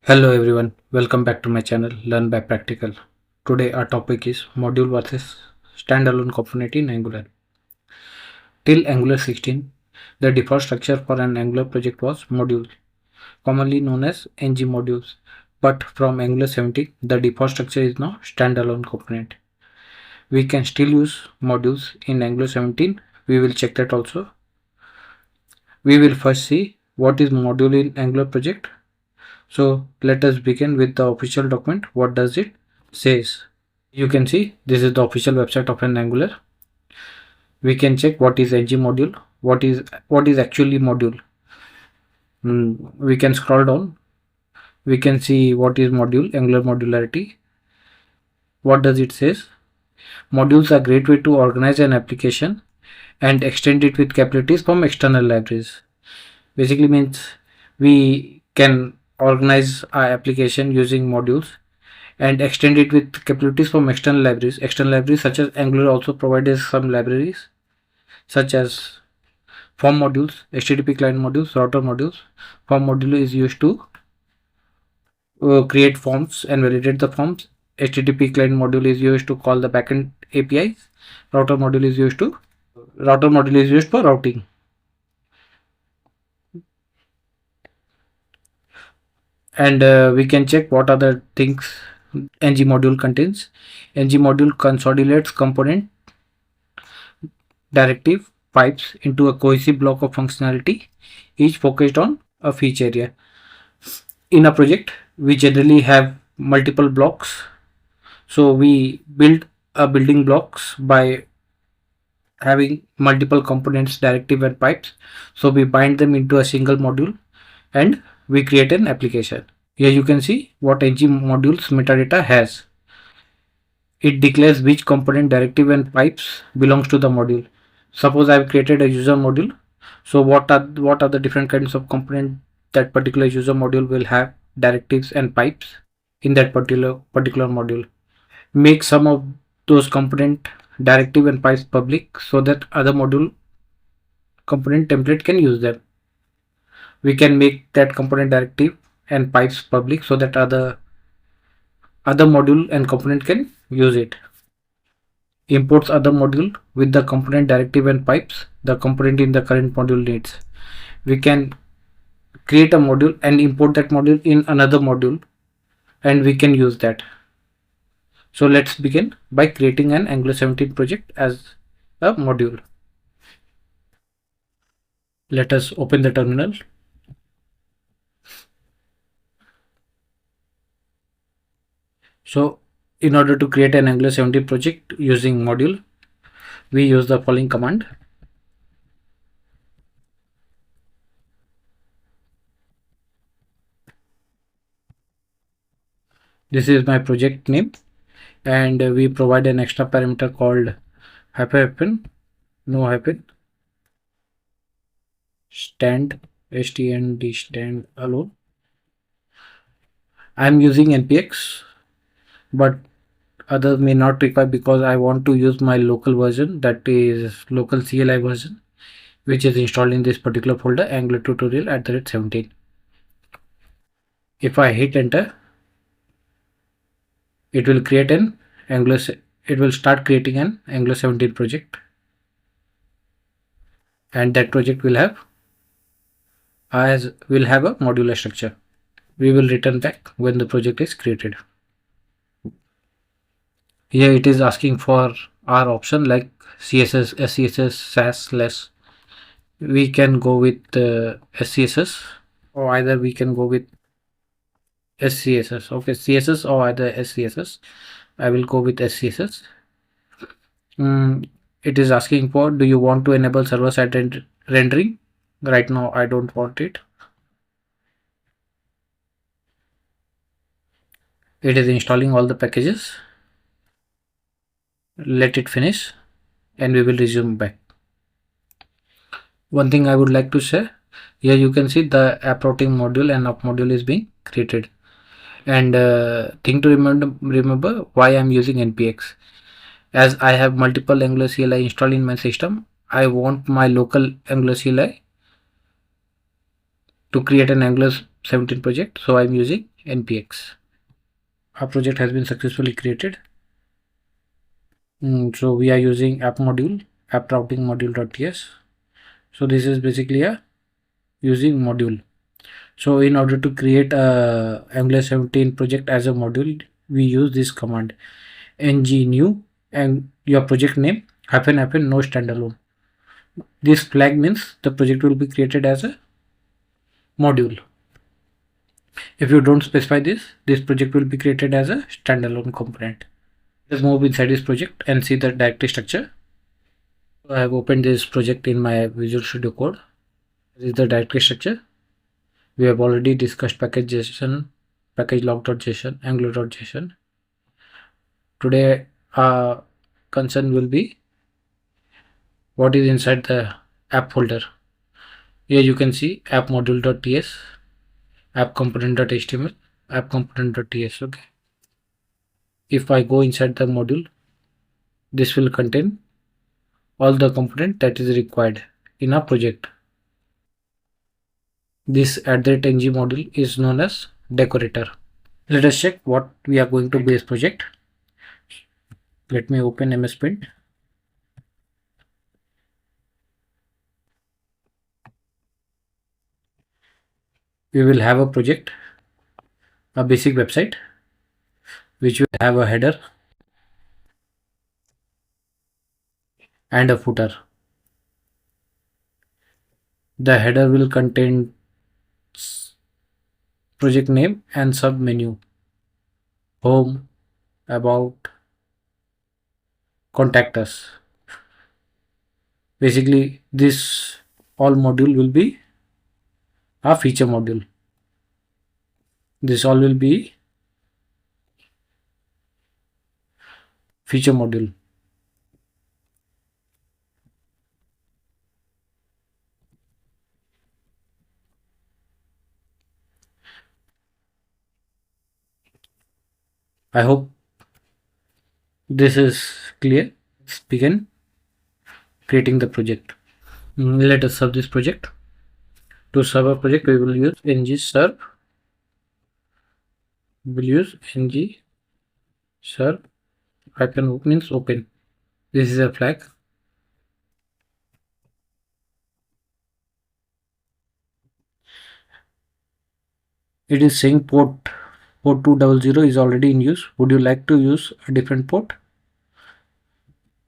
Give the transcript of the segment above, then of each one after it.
Hello everyone, welcome back to my channel Learn by Practical. Today our topic is module versus standalone component in Angular. Till Angular 16, the default structure for an Angular project was modules, commonly known as ng modules. But from Angular 17, the default structure is now standalone component. We can still use modules in Angular 17. We will check that also. We will first see what is module in Angular project. So let us begin with the official document. What does it says? You can see this is the official website of an Angular. We can check what is ng module, what is actually module. We can scroll down. We can see what is module, Angular modularity. What does it says? Modules are a great way to organize an application and extend it with capabilities from external libraries. Basically means we can organize our application using modules and extend it with capabilities from external libraries. External libraries such as Angular also provides some libraries such as form modules, HTTP client modules, router modules. Form module is used to create forms and validate the forms. HTTP client module is used to call the backend APIs. Router module is used for routing. And we can check what other things ng module contains. ng module consolidates component, directive, pipes into a cohesive block of functionality, each focused on a feature area. In a project, we generally have multiple blocks. So we build a building blocks by having multiple components, directive and pipes. So we bind them into a single module and we create an application. Here you can see what ng modules metadata has. It declares which component, directive and pipes belongs to the module. Suppose I have created a user module. So what are the different kinds of component that particular user module will have, directives and pipes in that particular module. Make some of those component, directive and pipes public so that other module component template can use them. We can make that component, directive and pipes public so that other module and component can use it. Imports other module with the component, directive and pipes the component in the current module needs. We can create a module and import that module in another module and we can use that. So let's begin by creating an Angular 17 project as a module. Let us open the terminal. So in order to create an Angular 17 project using module, we use the following command. This is my project name and we provide an extra parameter called hyphen, no hyphen, stand, stnd, stand alone. I am using npx, but others may not require because I want to use my local version, that is local CLI version, which is installed in this particular folder, Angular tutorial @17. If I hit enter, it will create an Angular. It will start creating an Angular 17 project, and that project will have a modular structure. We will return back when the project is created. Here it is asking for our option like CSS, SCSS, SAS, less. We can go with SCSS, or either we can go with SCSS. Okay, CSS or either SCSS. I will go with SCSS. It is asking for, do you want to enable server-side rendering? Right now I don't want it. It is installing all the packages. Let it finish and we will resume back. One thing I would like to say, here you can see the app routing module and app module is being created. And thing to remember why I'm using npx. As I have multiple Angular CLI installed in my system, I want my local Angular CLI to create an Angular 17 project, so I'm using npx. Our project has been successfully created. So we are using app module, app routing module.ts. So this is basically a using module. So in order to create a Angular 17 project as a module, we use this command ng new and your project name hyphen no standalone. This flag means the project will be created as a module. If you don't specify this project will be created as a standalone component. Let's move inside this project and see the directory structure. I have opened this project in my Visual Studio Code. This is the directory structure. We have already discussed package.json, package log.json, angular.json. Today our concern will be what is inside the app folder. Here you can see app module.ts, app component.html, app component.ts. Okay. If I go inside the module, this will contain all the component that is required in a project. This @ng module is known as decorator. Let us check what we are going to base project. Let me open MS Paint. We will have a project, a basic website, which will have a header and a footer. The header will contain project name and sub menu, home, about, contact us. Basically, this all module will be a feature module. This all will be feature module. I hope this is clear. Let's begin creating the project. Let us serve this project. To serve a project, we will use ng serve. We will use ng serve hyphen means open. This is a flag. It is saying port 200 is already in use. Would you like to use a different port?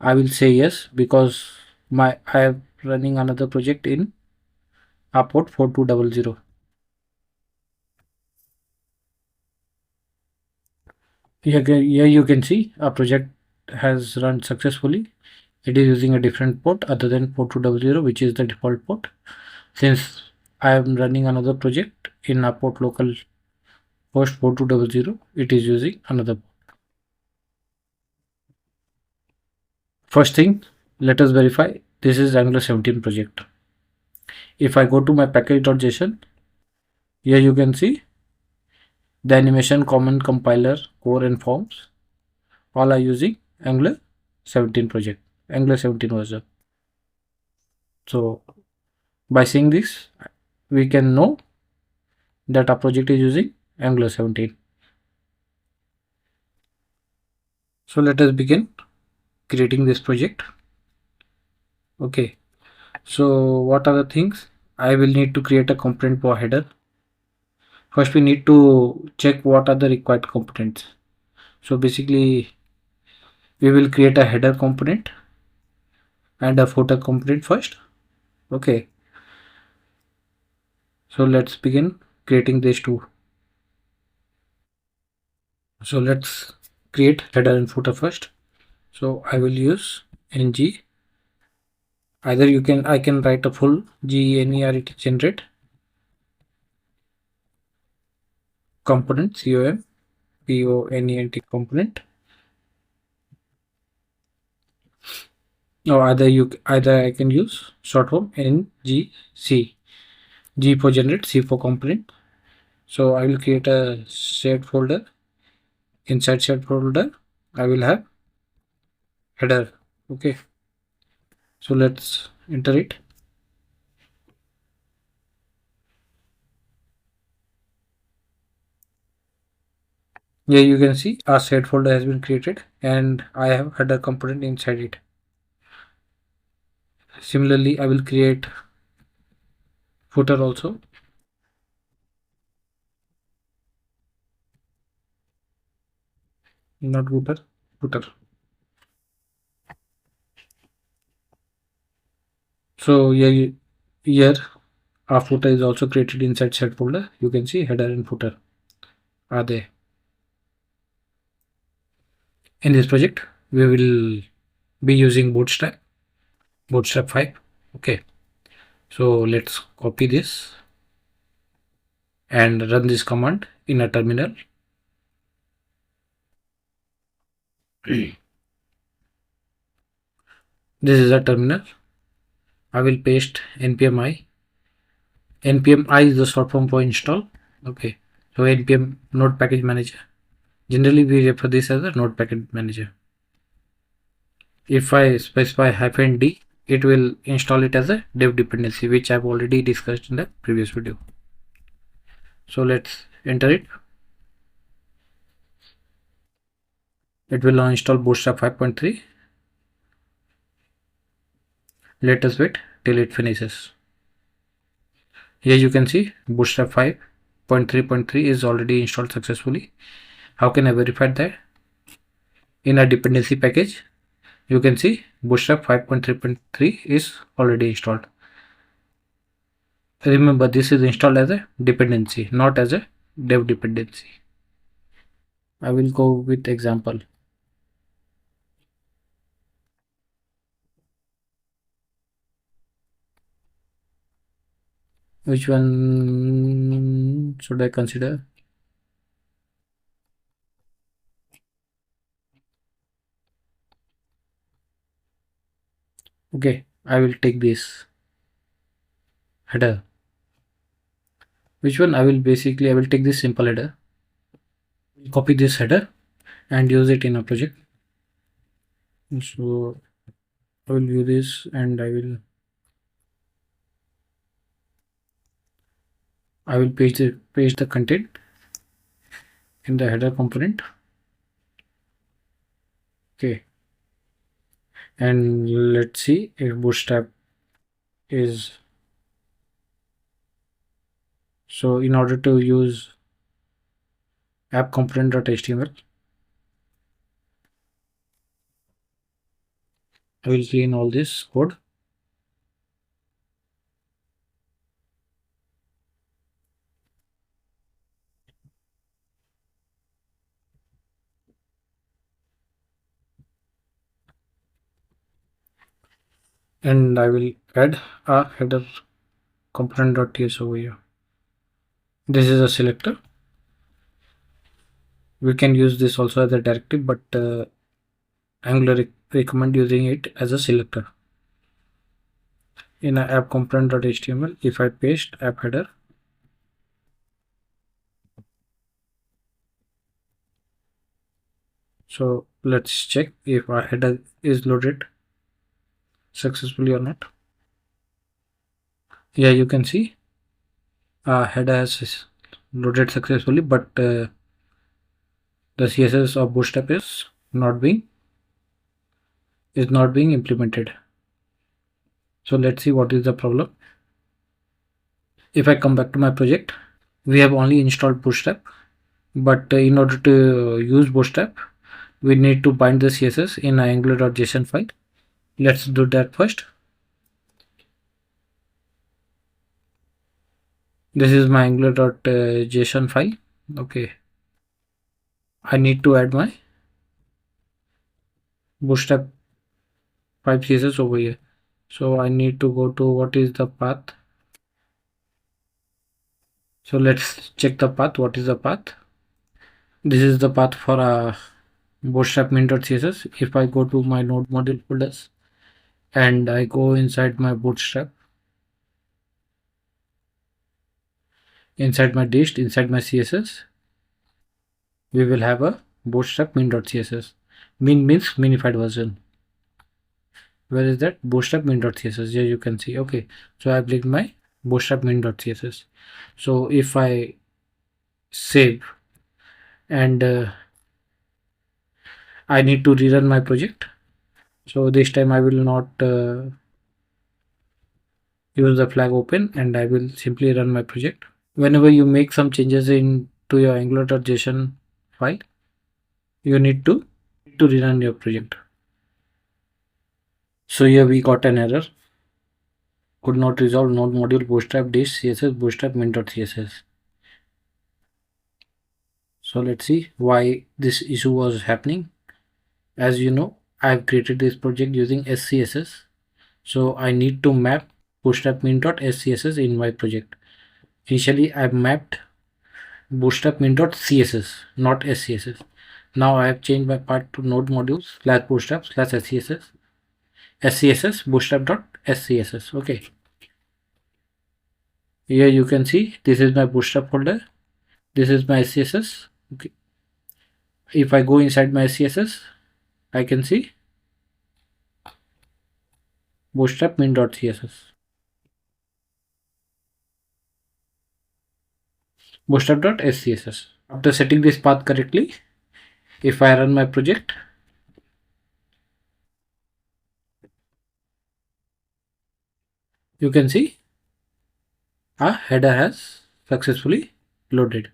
I will say yes, because I am running another project in a port 4200. Here you can see our project has run successfully. It is using a different port other than 4200, which is the default port. Since I am running another project in a port local host 4200, it is using another port. First thing, let us verify this is Angular 17 project. If I go to my package.json, here you can see the animation, common compiler, core and forms all are using Angular 17 project, Angular 17 version. So by seeing this, we can know that our project is using Angular 17. So let us begin creating this project. Okay, so what are the things? I will need to create a component for header. First we need to check what are the required components. So basically we will create a header component and a footer component first. Okay, so let's begin creating these two. So let's create header and footer first. So I will use ng. Either I can write a full GENERAT generate component COMPONENT component, or either I can use short form NGC, G for generate, C for component. So I will create a shared folder. Inside shared folder I will have header. Okay, so let's enter it. Here you can see a set folder has been created and I have header component inside it. Similarly, I will create footer also. Not footer, footer. So here a footer is also created inside set folder. You can see header and footer are there. In this project, we will be using Bootstrap 5. Okay, so let's copy this and run this command in a terminal. This is a terminal. I will paste npm i. Npm i is the short form for install. Okay, so npm node package manager. Generally, we refer this as a node package manager. If I specify -d, it will install it as a dev dependency, which I've already discussed in the previous video. So let's enter it. It will now install Bootstrap 5.3. Let us wait till it finishes. Here you can see Bootstrap 5.3.3 is already installed successfully. How can I verify that? In a dependency package, you can see Bootstrap 5.3.3 is already installed. Remember, this is installed as a dependency, not as a dev dependency. I will go with example. Which one should I consider? Okay, I will take this header. Which one? I will take this simple header, copy this header and use it in a project. So I will view this and I will paste the content in the header component. Okay, and let's see if Bootstrap is. So in order to use app component.html, I will clean all this code. And I will add a header component.ts over here. This is a selector. We can use this also as a directive, but Angular recommend using it as a selector. In a app component.html, if I paste app header, so let's check if our header is loaded successfully or not. Yeah, you can see header has loaded successfully, but the CSS of Bootstrap is not being implemented. So let's see what is the problem. If I come back to my project, we have only installed Bootstrap, but in order to use Bootstrap, we need to bind the CSS in an angular.json file. Let's do that first. This is my angular.json file. Okay, I need to add my Bootstrap 5 CSS over here. So I need to go to what is the path. So let's check the path. What is the path? This is the path for a Bootstrap main.css. If I go to my node module folders and I go inside my Bootstrap, inside my dist, inside my CSS, we will have a Bootstrap main.css. Min means minified version. Where is that? Bootstrap main.css. Here you can see. Okay, so I have linked my Bootstrap main.css. So if I save and I need to rerun my project. So this time I will not use the flag open, and I will simply run my project. Whenever you make some changes into your angular.json file, you need to rerun your project. So here we got an error: could not resolve node module bootstrap disk css bootstrap min.css. So let's see why this issue was happening. As you know, I've created this project using scss, so I need to map bootstrap min.scss in my project. Initially I've mapped bootstrap min.css, not scss. Now I have changed my part to node modules slash bootstrap slash scss bootstrap.scss. Okay, here you can see this is my bootstrap folder, this is my scss. Okay, if I go inside my scss, I can see bootstrap min.css, bootstrap.scss. After setting this path correctly, if I run my project, you can see a header has successfully loaded.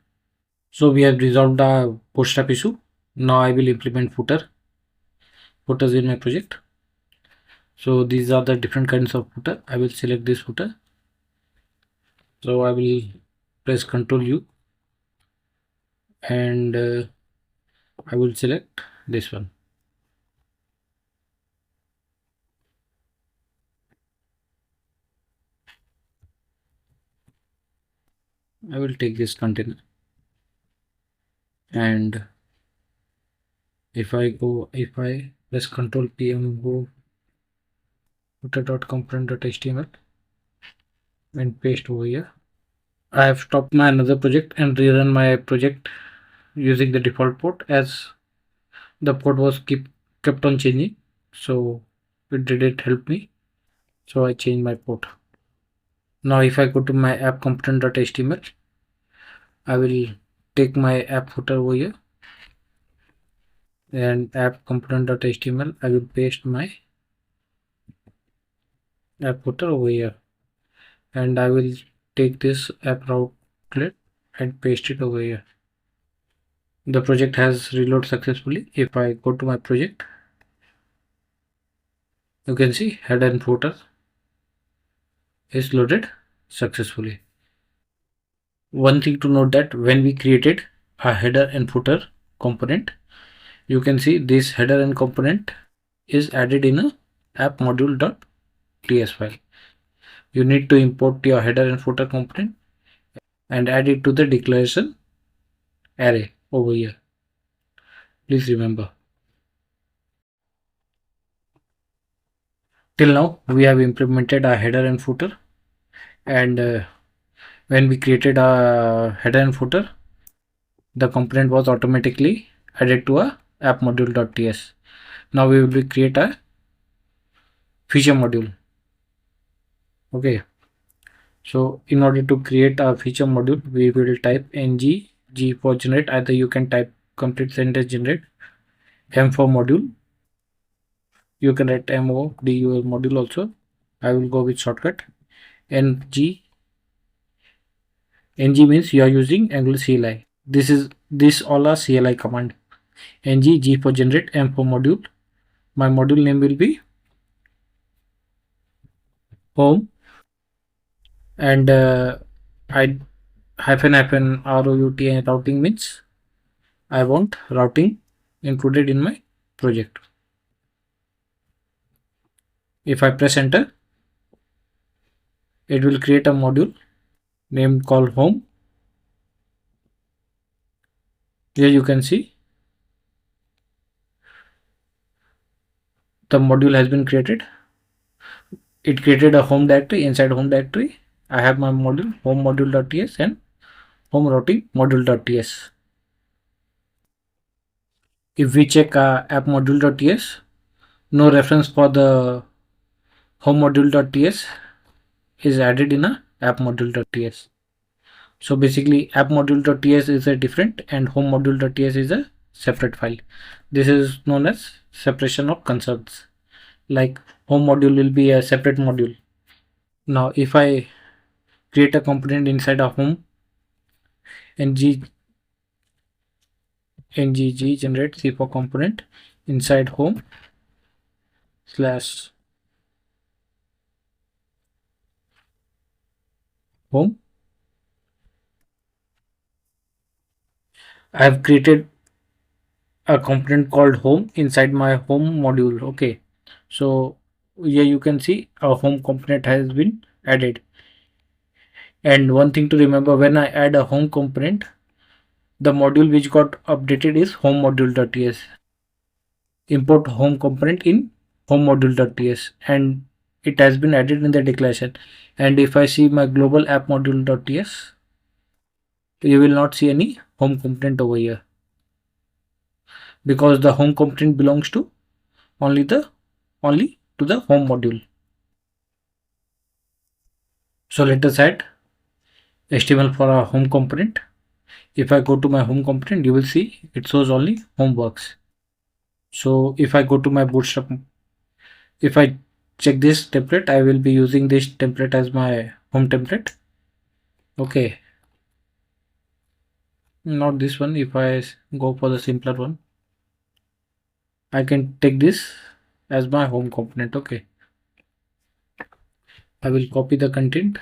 So we have resolved the bootstrap issue. Now I will implement footers in my project. So these are the different kinds of footer. I will select this footer. So I will press Ctrl U, and I will select this one. I will take this container, and if I press Ctrl P and go footer.component.html and paste over here. I have stopped my another project and rerun my project using the default port, as the port was kept on changing, so it didn't help me. So I changed my port. Now if I go to my app component.html, I will take my app footer over here, and app component.html, I will paste my app footer over here, and I will take this app routlet and paste it over here. The project has reloaded successfully. If I go to my project, you can see header and footer is loaded successfully. One thing to note, that when we created a header and footer component, you can see this header and component is added in a app module.ts file. You need to import your header and footer component and add it to the declaration array over here. Please remember. Till now we have implemented a header and footer, and when we created a header and footer, the component was automatically added to a app module.ts. Now we will create a feature module. Okay, so in order to create a feature module, we will type ng g for generate. Either you can type complete sentence generate, m for module, you can write module module also. I will go with shortcut ng. Ng means you are using Angular CLI. This all are CLI command. Ng g for generate, m for module. My module name will be home, and I hyphen rout, and routing means I want routing included in my project. If I press enter, it will create a module named called home. Here you can see the module has been created. It created a home directory. Inside home directory, I have my module home module.ts and home routing module.ts. If we check app module.ts, no reference for the home module.ts is added in a app module.ts. So basically app module.ts is a different and home module.ts is a separate file. This is known as separation of concerns. Like home module will be a separate module. Now if I create a component inside a home, ng ngg generate c4 component inside home slash home. I have created a component called home inside my home module. Okay, so here you can see a home component has been added. And one thing to remember, when I add a home component, the module which got updated is home module.ts. Import home component in home module.ts and it has been added in the declaration. And if I see my global app module.ts, you will not see any home component over here because the home component belongs to only to the home module. So let us add HTML for our home component. If I go to my home component, you will see it shows only home works. So if I go to my bootstrap, if I check this template, I will be using this template as my home template. Okay, not this one. If I go for the simpler one, I can take this as my home component. Okay, I will copy the content,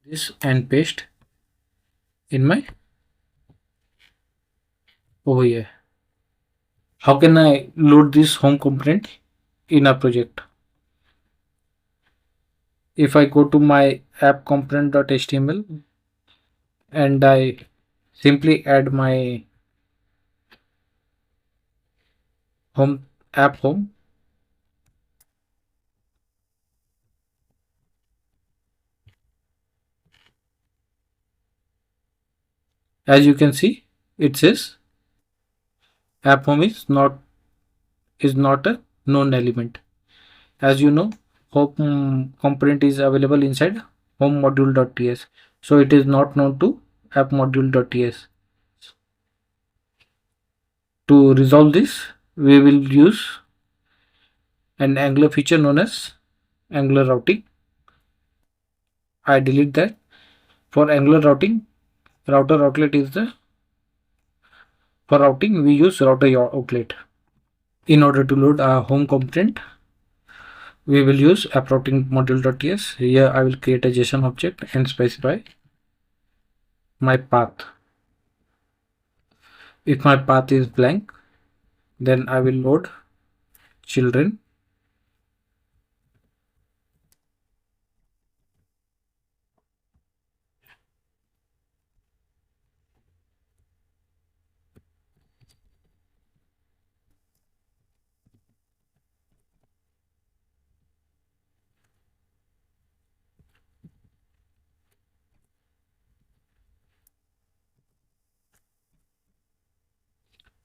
this, and paste in my over here. How can I load this home component in a project? If I go to my app component.html and I simply add my home app home, as you can see, it says app home is not a known element. As you know, home component is available inside home module.ts, so it is not known to app module.ts. To resolve this, we will use an Angular feature known as Angular routing. I delete that. For Angular routing, router outlet is the for routing we use router outlet. In order to load our home component, we will use app routing module.ts. Here I will create a JSON object and specify my path. If my path is blank, then I will load children.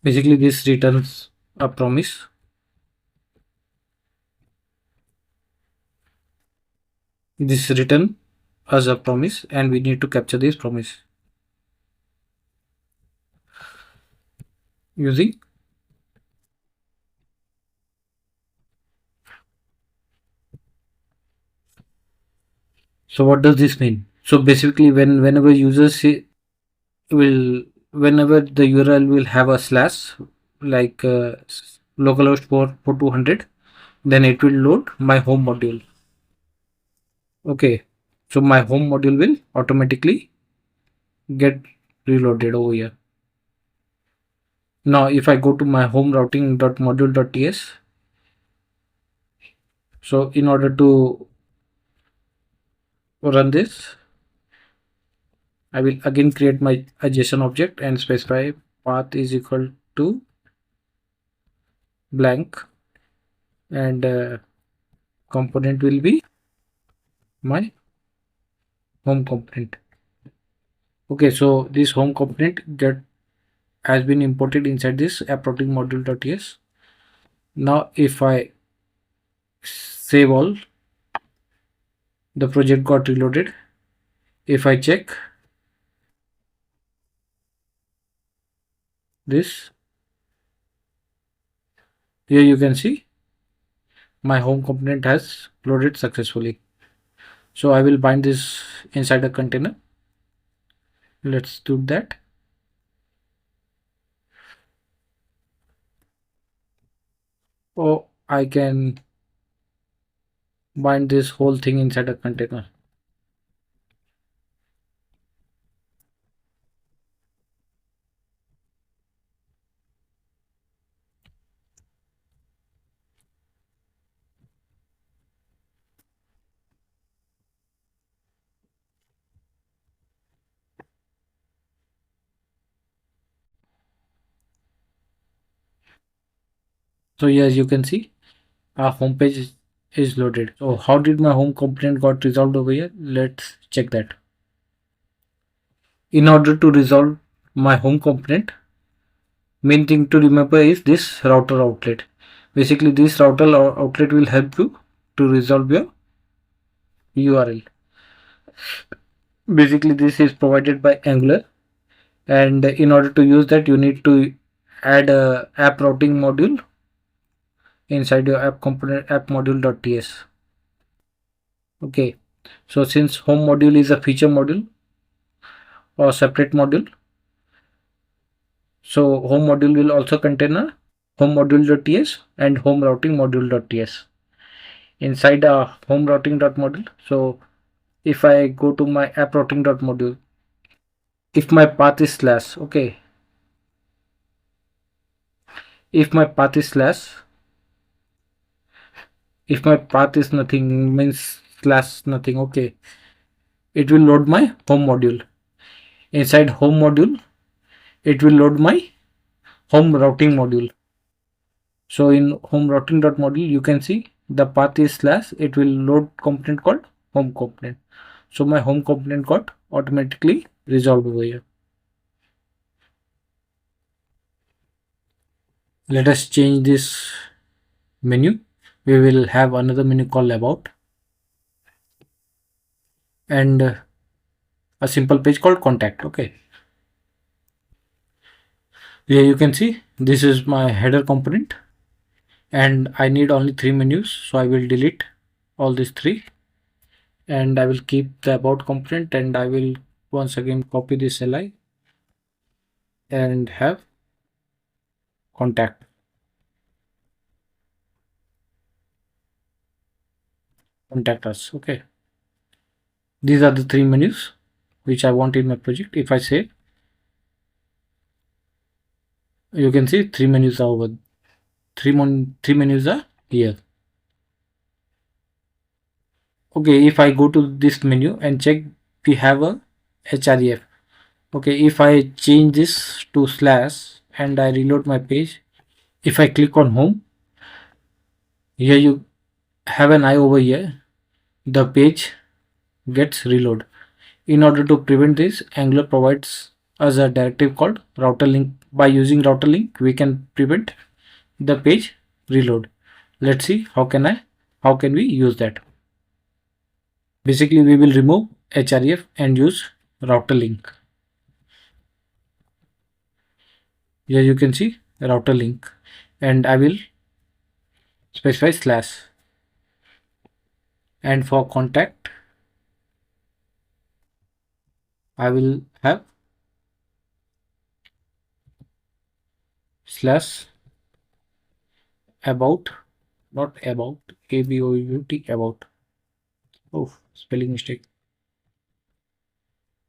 Basically, this returns a promise. This return as a promise, and we need to capture this promise using. So what does this mean? So basically, whenever users will whenever the URL will have a slash like localhost for 200, then it will load my home module. Okay, so my home module will automatically get reloaded over here. Now if I go to my home routing.module.ts, so in order to run this, I will again create my JSON object and specify path is equal to blank and component will be my home component. Okay, so this home component get has been imported inside this app routing module.ts. Now if I save all, the project got reloaded. If I check this, here you can see my home component has loaded successfully. So I will bind this inside a container. Let's do that. Oh, I can bind this whole thing inside a container. So here, as you can see, our home page is loaded. So how did my home component got resolved over here? Let's check that. In order to resolve my home component, main thing to remember is this router outlet. Basically, this router outlet will help you to resolve your URL. Basically, this is provided by Angular, and in order to use that, you need to add a app routing module inside your app component app module.ts. Okay, so since home module is a feature module or separate module, so home module will also contain a home module.ts and home routing module.ts inside a home routing.module. So if I go to my app routing.module, if my path is slash, okay, if my path is slash, if my path is nothing, means slash nothing, okay, it will load my home module. Inside home module, it will load my home routing module. So in home routing.module, you can see the path is slash, it will load component called home component. So my home component got automatically resolved over here. Let us change this menu. We will have another menu called about, and a simple page called contact. Okay, here you can see this is my header component, and I need only 3 menus, so I will delete all these 3, and I will keep the about component, and I will once again copy this li and have contact us. Okay, these are the 3 menus which I want in my project. If I save, you can see 3 menus are over. 3 menus are here. Okay, if I go to this menu and check, we have a href. Okay, if I change this to slash and I reload my page, if I click on home, here you have an eye over here, the page gets reload. In order to prevent this, Angular provides us a directive called router link. By using router link, we can prevent the page reload. Let's see how can we use that. Basically, we will remove href and use router link. Here you can see router link, and I will specify slash, and for contact I will have slash about, not about, about, about. Oh, spelling mistake.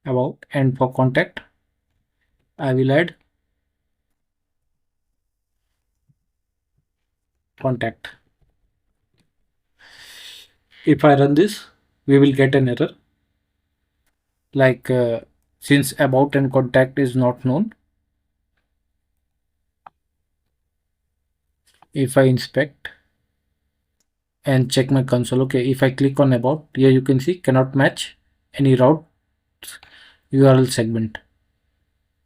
About, and for contact I will add contact. If I run this, we will get an error like since about and contact is not known. If I inspect and check my console, okay, if I click on about, here you can see cannot match any route URL segment.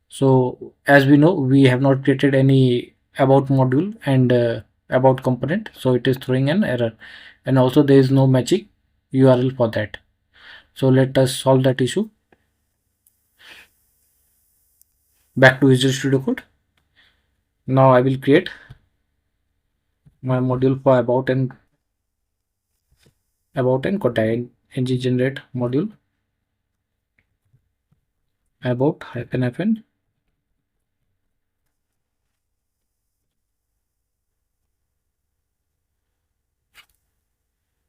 So as we know, we have not created any about module and about component, so it is throwing an error. and also there is no matching URL for that. So let us solve that issue. Back to Visual Studio Code. Now I will create my module for about and contact. Ng generate module about hyphen.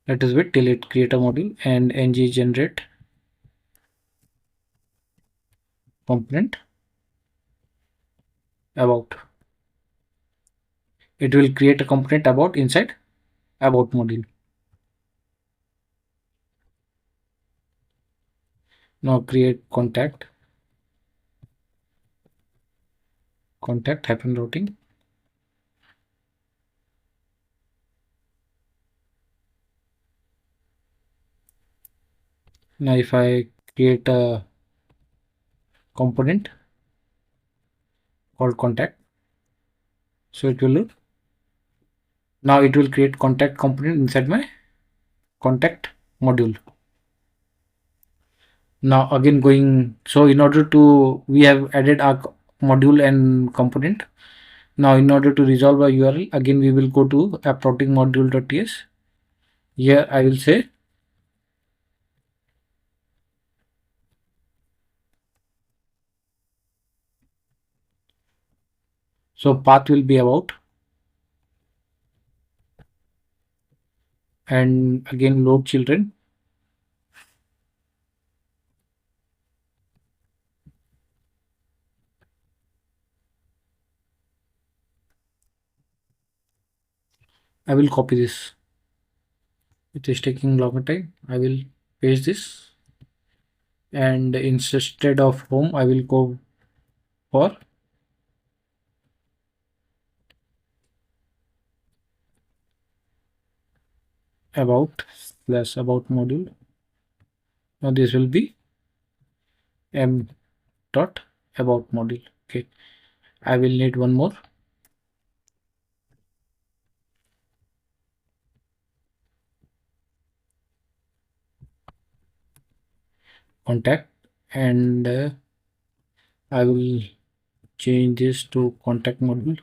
That is with till it create a module, and ng generate component about. It will create a component about inside about module. Now create contact hyphen routing. Now if I create a component called contact, so it will look. Now it will create contact component inside my contact module. Now again going, so in order to, we have added our module and component. Now in order to resolve a URL, again we will go to app routing module.ts. Here I will say so path will be about, and again load children. I will copy this. It is taking longer time. I will paste this, and instead of home I will go for about module. Now this will be m dot about module. Okay, I will need one more contact, and I will change this to contact module.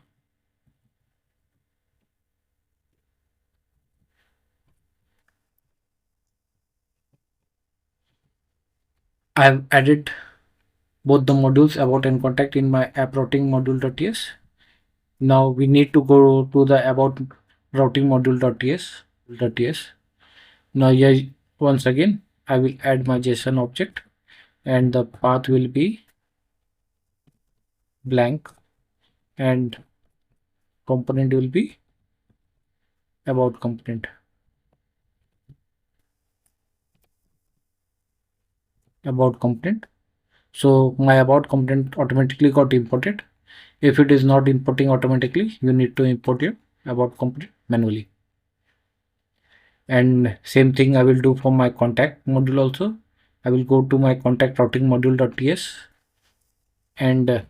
I have added both the modules about and contact in my app routing module.ts. Now we need to go to the about routing module.ts. Now here once again I will add my JSON object, and the path will be blank, and component will be about component. About component. So my about component automatically got imported. If it is not importing automatically, you need to import your about component manually. And same thing I will do for my contact module also. I will go to my contact routing module.ts, and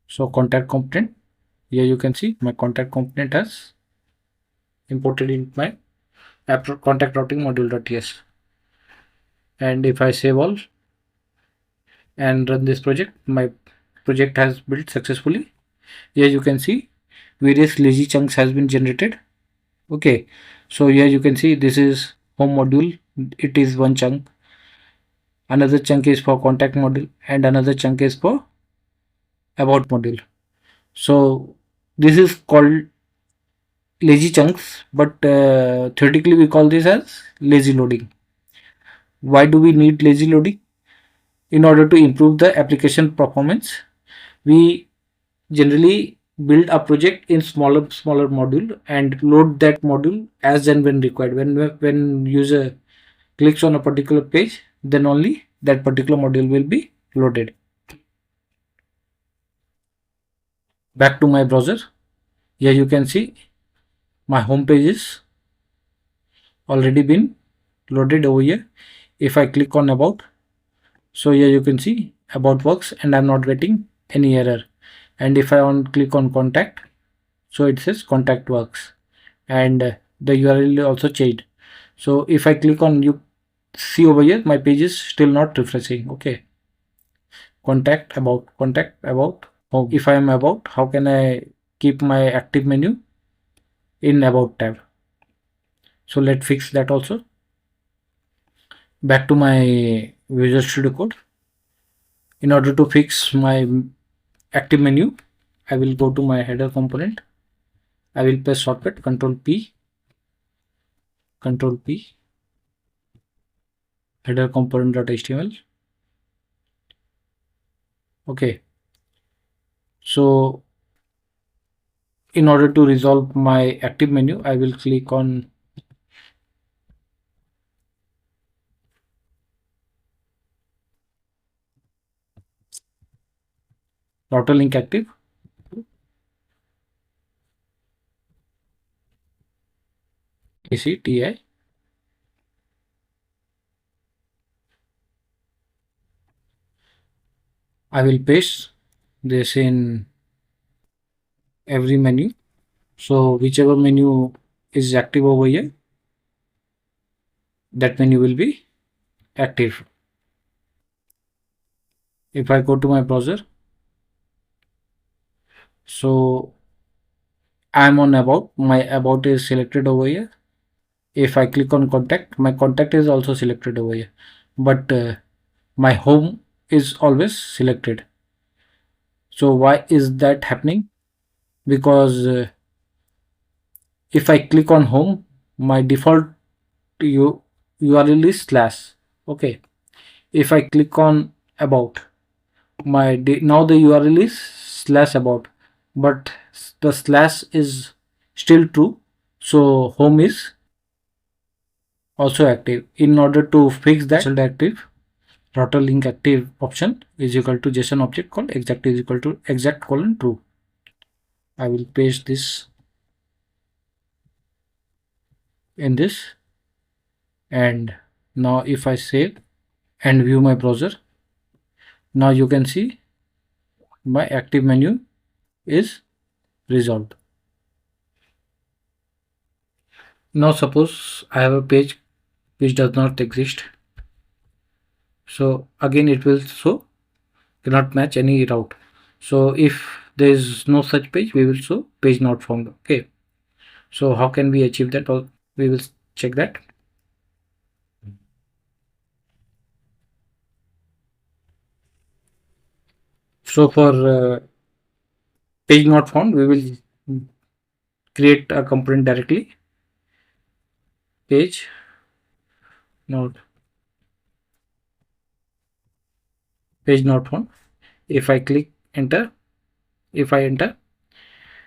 so contact component, here you can see my contact component has imported in my app contact routing module.ts. And if I save all and run this project, my project has built successfully. Here you can see various lazy chunks has been generated. Okay, so here you can see this is home module, it is one chunk, another chunk is for contact module, and another chunk is for about module. So this is called lazy chunks, but theoretically we call this as lazy loading. Why do we need lazy loading? In order to improve the application performance, we generally build a project in smaller module and load that module as and when required. When user clicks on a particular page, then only that particular module will be loaded. Back to my browser. Here you can see my home pages. already been loaded over here. If I click on about, so here you can see about works and I'm not getting any error. And if I click on contact, so it says contact works, and the URL also changed. So if I click on, you see over here my page is still not refreshing. Okay, contact about home. If I am about, how can I keep my active menu in about tab? So let's fix that also. Back to my Visual Studio Code. In order to fix my active menu, I will go to my header component. I will press shortcut Control P, header component.html. Okay, so in order to resolve my active menu, I will click on router link active. ACTI. I will paste this in every menu. So whichever menu is active over here, that menu will be active. If I go to my browser, so I'm on about, my about is selected over here. If I click on contact, my contact is also selected over here, but my home is always selected. So why is that happening? Because if I click on home, my default URL is slash. Okay, if I click on about, now the URL is slash about, but the slash is still true, so home is also active. In order to fix that, active router link active option is equal to JSON object called exact is equal to exact colon true. I will paste this in this, and now if I save and view my browser, now you can see my active menu is resolved. Now suppose I have a page which does not exist, so again it will show cannot match any route. So if there is no such page, we will show page not found. Okay, so how can we achieve that? Or we will check that. So for page not found, we will create a component directly, page not found. If I click enter, if I enter,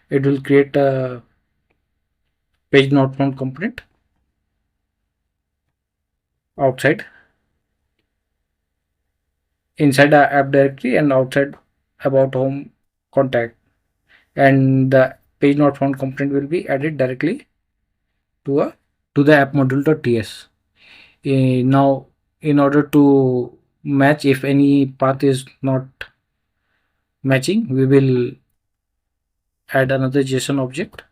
it will create a page not found component outside, inside the app directory and outside about home contact, and the page not found component will be added directly to the app module.ts. Now in order to match, if any path is not matching, we will add another JSON object,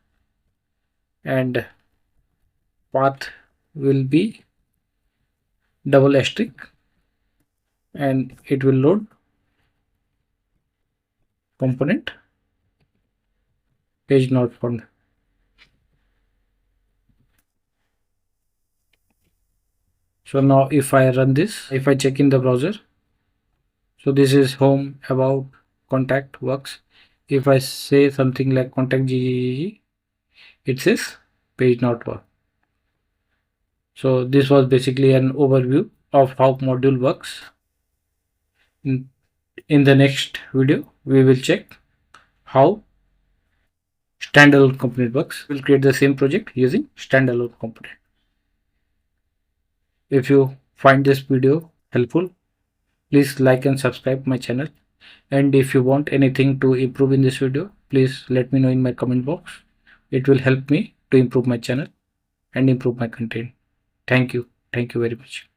and path will be double asterisk, and it will load component page not found. So now if I run this, if I check in the browser, so this is home, about, contact, works. If I say something like contact GGG, it says page not found. So this was basically an overview of how module works. In the next video, we will check how standalone component works. We'll create the same project using standalone component. If you find this video helpful, please like and subscribe my channel. And if you want anything to improve in this video, please let me know in my comment box. It will help me to improve my channel and improve my content. Thank you. Thank you very much.